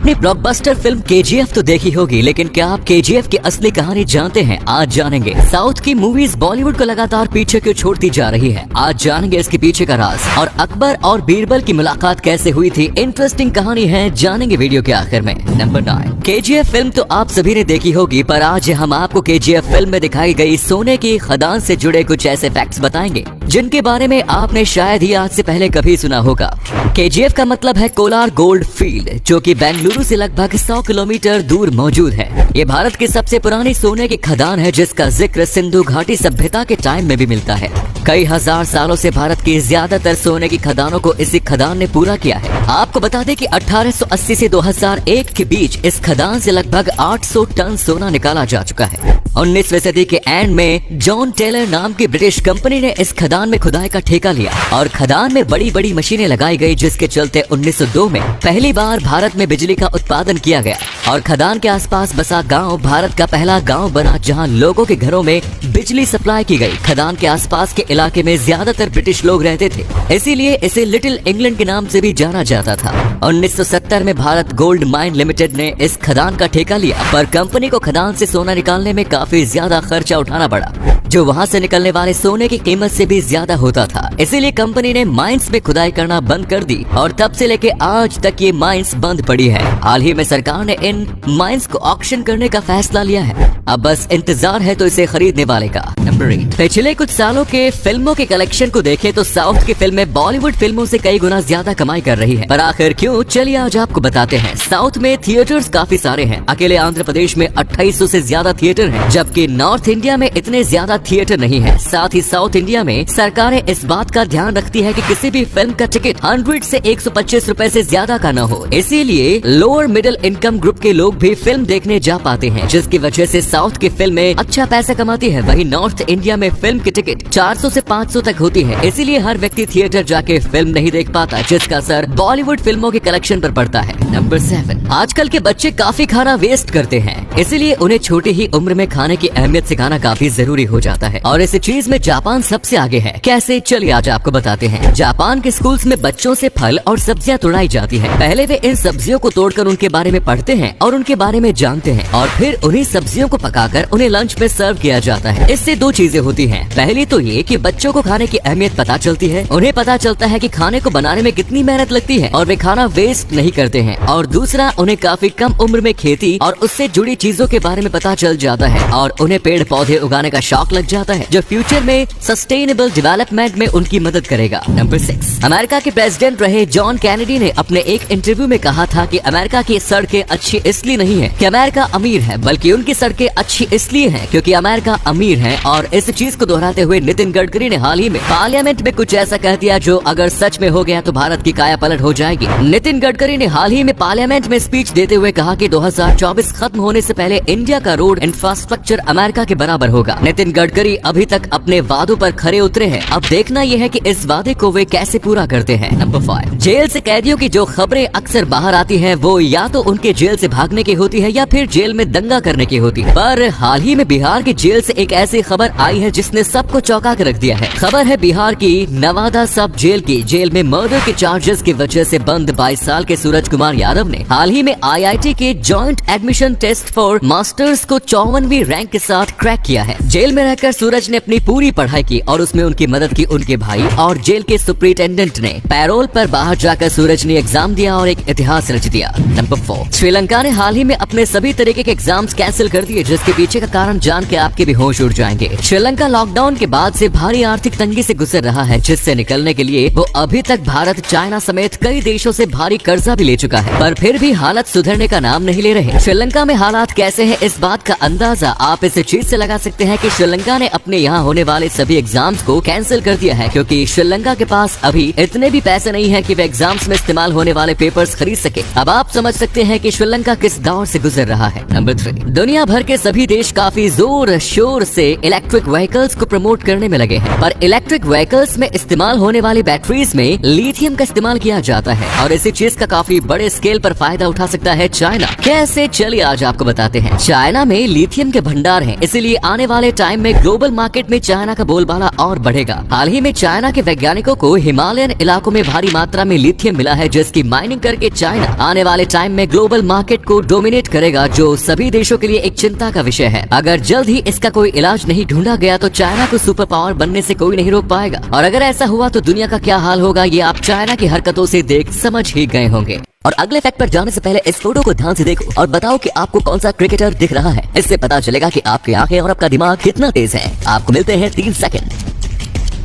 अपनी blockbuster film KGF तो देखी होगी, लेकिन क्या आप केजीएफ की असली कहानी जानते हैं? आज जानेंगे। साउथ की मूवीज बॉलीवुड को लगातार पीछे क्यों छोड़ती जा रही है, आज जानेंगे इसके पीछे का राज। और अकबर और बीरबल की मुलाकात कैसे हुई थी, इंटरेस्टिंग कहानी है, जानेंगे वीडियो के आखिर में। नंबर 9, केजीएफ फिल्म तो आप सभी ने देखी होगी, पर आज हम आपको केजीएफ फिल्म में दिखाई गई सोने की खदान से जुड़े कुछ ऐसे फैक्ट्स बताएंगे जिनके बारे में आपने शायद ही आज से पहले कभी सुना होगा। केजीएफ का मतलब है कोलार गोल्ड फील्ड, जो कि बेंगलुरु से लगभग 100 किलोमीटर दूर मौजूद है। ये भारत की सबसे पुरानी सोने की खदान है, जिसका जिक्र सिंधु घाटी सभ्यता के टाइम में भी मिलता है। कई हजार सालों से भारत की ज्यादातर सोने की खदानों को इसी खदान ने पूरा किया है। आपको बता दें कि 1880 से 2001 के बीच इस खदान से लगभग 800 टन सोना निकाला जा चुका है। 19वीं सदी के एंड में जॉन टेलर नाम की ब्रिटिश कंपनी ने इस खदान में खुदाई का ठेका लिया और खदान में बड़ी बड़ी मशीनें लगाई गई, जिसके चलते 1902 में पहली बार भारत में बिजली का उत्पादन किया गया और खदान के आसपास बसा गांव भारत का पहला गांव बना, जहां लोगों के घरों में बिजली सप्लाई की गई। खदान के आसपास के इलाके में ज्यादातर ब्रिटिश लोग रहते थे, इसीलिए इसे लिटिल इंग्लैंड के नाम से भी जाना जाता था। 1970 में भारत गोल्ड माइन लिमिटेड ने इस खदान का ठेका लिया, पर कंपनी को खदान से सोना निकालने में काफी ज्यादा खर्चा उठाना पड़ा, जो वहां से निकलने वाले सोने की कीमत से भी ज्यादा होता था। इसीलिए कंपनी ने माइंस में खुदाई करना बंद कर दी और तब से लेके आज तक ये माइंस बंद पड़ी है। हाल ही में सरकार ने इन माइंस को ऑक्शन करने का फैसला लिया है, अब बस इंतजार है तो इसे खरीदने वाले का। नंबर 8, पिछले कुछ सालों के फिल्मों के कलेक्शन को देखें तो साउथ की फिल्में बॉलीवुड फिल्मों से कई गुना ज्यादा कमाई कर रही है, पर आखिर क्यों, चलिए आज आपको बताते हैं। साउथ में थिएटर्स काफी सारे हैं, अकेले आंध्र प्रदेश में 2800 से ज्यादा थिएटर हैं, जबकि नॉर्थ इंडिया में इतने ज्यादा थिएटर नहीं है। साथ ही साउथ इंडिया में सरकारें इस बात का ध्यान रखती है कि किसी भी फिल्म का टिकट 100 से 125 रुपए से ज्यादा का न हो, इसीलिए लोअर मिडिल इनकम ग्रुप के लोग भी फिल्म देखने जा पाते हैं, जिसकी वजह से साउथ की फिल्में अच्छा पैसा कमाती है। वहीं नॉर्थ इंडिया में फिल्म की टिकट 400 से 500 तक होती है, इसीलिए हर व्यक्ति थिएटर जाके फिल्म नहीं देख पाता, जिसका असर बॉलीवुड फिल्मों के कलेक्शन पर पड़ता है। नंबर 7, आजकल के बच्चे काफी खाना वेस्ट करते हैं, इसीलिए उन्हें छोटी ही उम्र में खाने की अहमियत सिखाना काफी जरूरी हो जाता है और इस चीज में जापान सबसे आगे है। कैसे, चलिए आज आपको बताते हैं। जापान के स्कूल्स में बच्चों से फल और सब्जियां तोड़ाई जाती हैं। पहले वे इन सब्जियों को तोड़कर उनके बारे में पढ़ते हैं और उनके बारे में जानते हैं, और फिर उन्हीं सब्जियों को पकाकर उन्हें लंच में सर्व किया जाता है। इससे दो चीजें होती हैं, पहली तो ये कि बच्चों को खाने की अहमियत पता चलती है, उन्हें पता चलता है कि खाने को बनाने में कितनी मेहनत लगती है और वे खाना वेस्ट नहीं करते हैं, और दूसरा उन्हें काफी कम उम्र में खेती और उससे जुड़ी चीजों के बारे में पता चल जाता है और उन्हें पेड़ पौधे उगाने का शौक लग जाता है, जो फ्यूचर में सस्टेनेबल डेवलपमेंट में उनकी मदद करेगा। नंबर 6, अमेरिका के प्रेसिडेंट रहे जॉन कैनेडी ने अपने एक इंटरव्यू में कहा था कि अमेरिका की सड़कें अच्छी इसलिए नहीं है कि अमेरिका अमीर है, बल्कि उनकी सड़कें अच्छी इसलिए हैं क्योंकि अमेरिका अमीर है। और इस चीज को दोहराते हुए नितिन गडकरी ने हाल ही में पार्लियामेंट में कुछ ऐसा कह दिया जो अगर सच में हो गया तो भारत की काया पलट हो जाएगी। नितिन गडकरी ने हाल ही में पार्लियामेंट में स्पीच देते हुए कहा कि 2024 खत्म होने से पहले इंडिया का रोड इंफ्रास्ट्रक्चर अमेरिका के बराबर होगा। नितिन गडकरी अभी तक अपने वादों पर खरे उतरे हैं, अब देखना यह है कि इस वादे को वे कैसे पूरा करते हैं। नंबर 5, जेल से कैदियों की जो खबरें अक्सर बाहर आती हैं, वो या तो उनके जेल से भागने की होती है या फिर जेल में दंगा करने की होती है। पर हाल ही में बिहार की जेल से एक ऐसी खबर आई है जिसने सबको चौंका कर रख दिया है। खबर है बिहार की नवादा सब जेल की। जेल में मर्डर के चार्जेस की वजह से बंद 22 साल के सूरज कुमार यादव ने हाल ही में IIT के joint admission test for masters को 54वीं रैंक के साथ क्रैक किया है। जेल में रहकर सूरज ने अपनी पूरी पढ़ाई की और उसमें उनकी मदद की उनके भाई और जेल के सुपरिटेंडेंट ने। पैरोल पर बाहर जाकर सूरज ने एग्जाम दिया और एक इतिहास रच दिया। नंबर 4, श्रीलंका ने हाल ही में अपने सभी तरीके के एग्जाम्स कैंसिल कर दिए, जिसके पीछे का कारण जान के आपके भी होश उड़ जाएंगे। श्रीलंका लॉकडाउन के बाद से भारी आर्थिक तंगी से गुजर रहा है, जिससे निकलने के लिए वो अभी तक भारत, चाइना समेत कई देशों से भारी कर्जा भी ले चुका है, पर फिर भी हालत सुधरने का नाम नहीं ले रहे। श्रीलंका में हालात कैसे हैं, इस बात का अंदाजा आप इस चीज से लगा सकते हैं कि श्रीलंका ने अपने यहाँ होने वाले सभी एग्जाम्स को कैंसिल कर दिया है, क्योंकि श्रीलंका के पास अभी इतने भी पैसे नहीं है कि वे एग्जाम्स में इस्तेमाल होने वाले पेपर्स खरीद सके। अब आप समझ सकते हैं कि श्रीलंका किस दौर से गुजर रहा है। नंबर 3, दुनिया भर के सभी देश काफी जोर शोर से इलेक्ट्रिक व्हीकल्स को प्रमोट करने में लगे हैं, पर इलेक्ट्रिक व्हीकल्स में इस्तेमाल होने वाली बैटरीज में लिथियम का इस्तेमाल किया जाता है और इसी चीज का काफी बड़े स्केल पर फायदा उठा सकता है चाइना। कैसे, चलिए आज आपको बताते हैं। चाइना में लिथियम के भंडार हैं, इसीलिए आने वाले टाइम में में ग्लोबल मार्केट में चाइना का बोलबाला और बढ़ेगा। हाल ही में चाइना के वैज्ञानिकों को हिमालयन इलाकों में भारी मात्रा में लिथियम मिला है, जिसकी माइनिंग करके चाइना आने वाले टाइम में ग्लोबल मार्केट को डोमिनेट करेगा, जो सभी देशों के लिए एक चिंता का विषय है। अगर जल्द ही इसका कोई इलाज नहीं ढूंढा गया तो चाइना को सुपर पावर बनने से कोई नहीं रोक पाएगा, और अगर ऐसा हुआ तो दुनिया का क्या हाल होगा ये आप चाइना की हरकतों से देख समझ ही गए होंगे। और अगले फैक्ट पर जाने से पहले इस फोटो को ध्यान से देखो और बताओ कि आपको कौन सा क्रिकेटर दिख रहा है। इससे पता चलेगा कि आपकी आंखें और आपका दिमाग कितना तेज है। आपको मिलते हैं 3 सेकंड।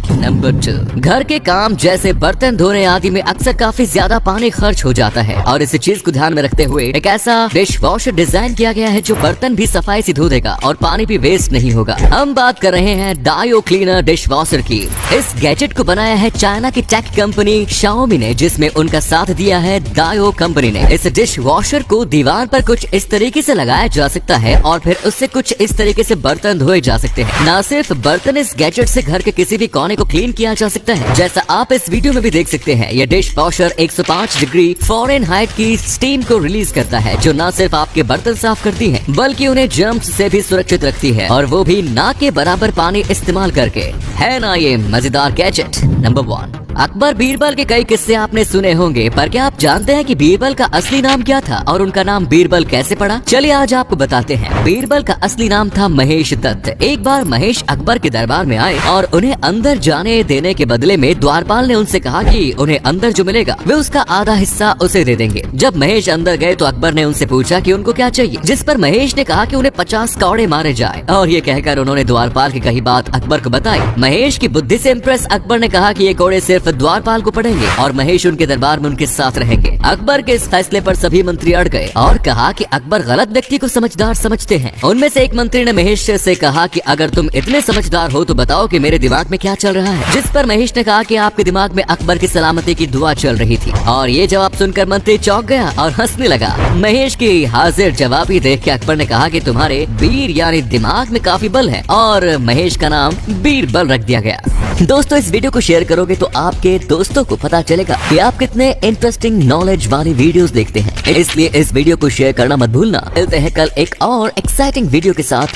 नंबर 2, घर के काम जैसे बर्तन धोने आदि में अक्सर काफी ज्यादा पानी खर्च हो जाता है, और इस चीज को ध्यान में रखते हुए एक ऐसा डिश वॉशर डिजाइन किया गया है जो बर्तन भी सफाई से धो देगा और पानी भी वेस्ट नहीं होगा। हम बात कर रहे हैं डायो क्लीनर डिश वॉशर की। इस गैजेट को बनाया है चाइना की टेक कंपनी शाओमी ने, जिसमें उनका साथ दिया है डायो कंपनी ने। इस डिश वॉशर को दीवार पर कुछ इस तरीके से लगाया जा सकता है और फिर उससे कुछ इस तरीके से बर्तन धोए जा सकते हैं। न सिर्फ बर्तन, इस गैजेट से घर के किसी भी कोने को क्लीन किया जा सकता है। जैसा आप इस वीडियो में भी देख सकते हैं, यह डिश वॉशर 105 डिग्री फ़ारेनहाइट की स्टीम को रिलीज करता है, जो न सिर्फ आपके बर्तन साफ करती है बल्कि उन्हें जर्म्स से भी सुरक्षित रखती है, और वो भी ना के बराबर पानी इस्तेमाल करके। है ना ये मजेदार गैजेट। नंबर 1, अकबर बीरबल के कई किस्से आपने सुने होंगे, पर क्या आप जानते हैं कि बीरबल का असली नाम क्या था और उनका नाम बीरबल कैसे पड़ा? चलिए आज आपको बताते हैं। बीरबल का असली नाम था महेश दत्त। एक बार महेश अकबर के दरबार में आए और उन्हें अंदर जाने देने के बदले में द्वारपाल ने उनसे कहा कि उन्हें अंदर जो मिलेगा वे उसका आधा हिस्सा उसे दे देंगे। जब महेश अंदर गए तो अकबर ने उनसे पूछा कि उनको क्या चाहिए, जिस पर महेश ने कहा कि उन्हें 50 कौड़े मारे जाए, और ये कहकर उन्होंने द्वारपाल की कही बात अकबर को बताई। महेश की बुद्धि से इम्प्रेस अकबर ने कहा कि ये कौड़े सिर्फ द्वारपाल को पड़ेंगे और महेश उनके दरबार में उनके साथ रहेंगे। अकबर के इस फैसले पर सभी मंत्री अड़ गए और कहा कि अकबर गलत व्यक्ति को समझदार समझते हैं। उनमें से एक मंत्री ने महेश से कहा कि अगर तुम इतने समझदार हो तो बताओ कि मेरे दिमाग में क्या चल रहा है, जिस पर महेश ने कहा कि आपके दिमाग में अकबर की सलामती की दुआ चल रही थी। और ये जवाब सुनकर मंत्री चौंक गया और हंसने लगा। महेश की हाजिर जवाबी देख के अकबर ने कहा कि तुम्हारे बीर यानी दिमाग में काफी बल है, और महेश का नाम बीरबल रख दिया गया। दोस्तों, इस वीडियो को शेयर करोगे तो आपके दोस्तों को पता चलेगा कि आप कितने इंटरेस्टिंग नॉलेज वाली वीडियोस देखते हैं, इसलिए इस वीडियो को शेयर करना मत भूलना। मिलते हैं कल एक और एक्साइटिंग वीडियो के साथ।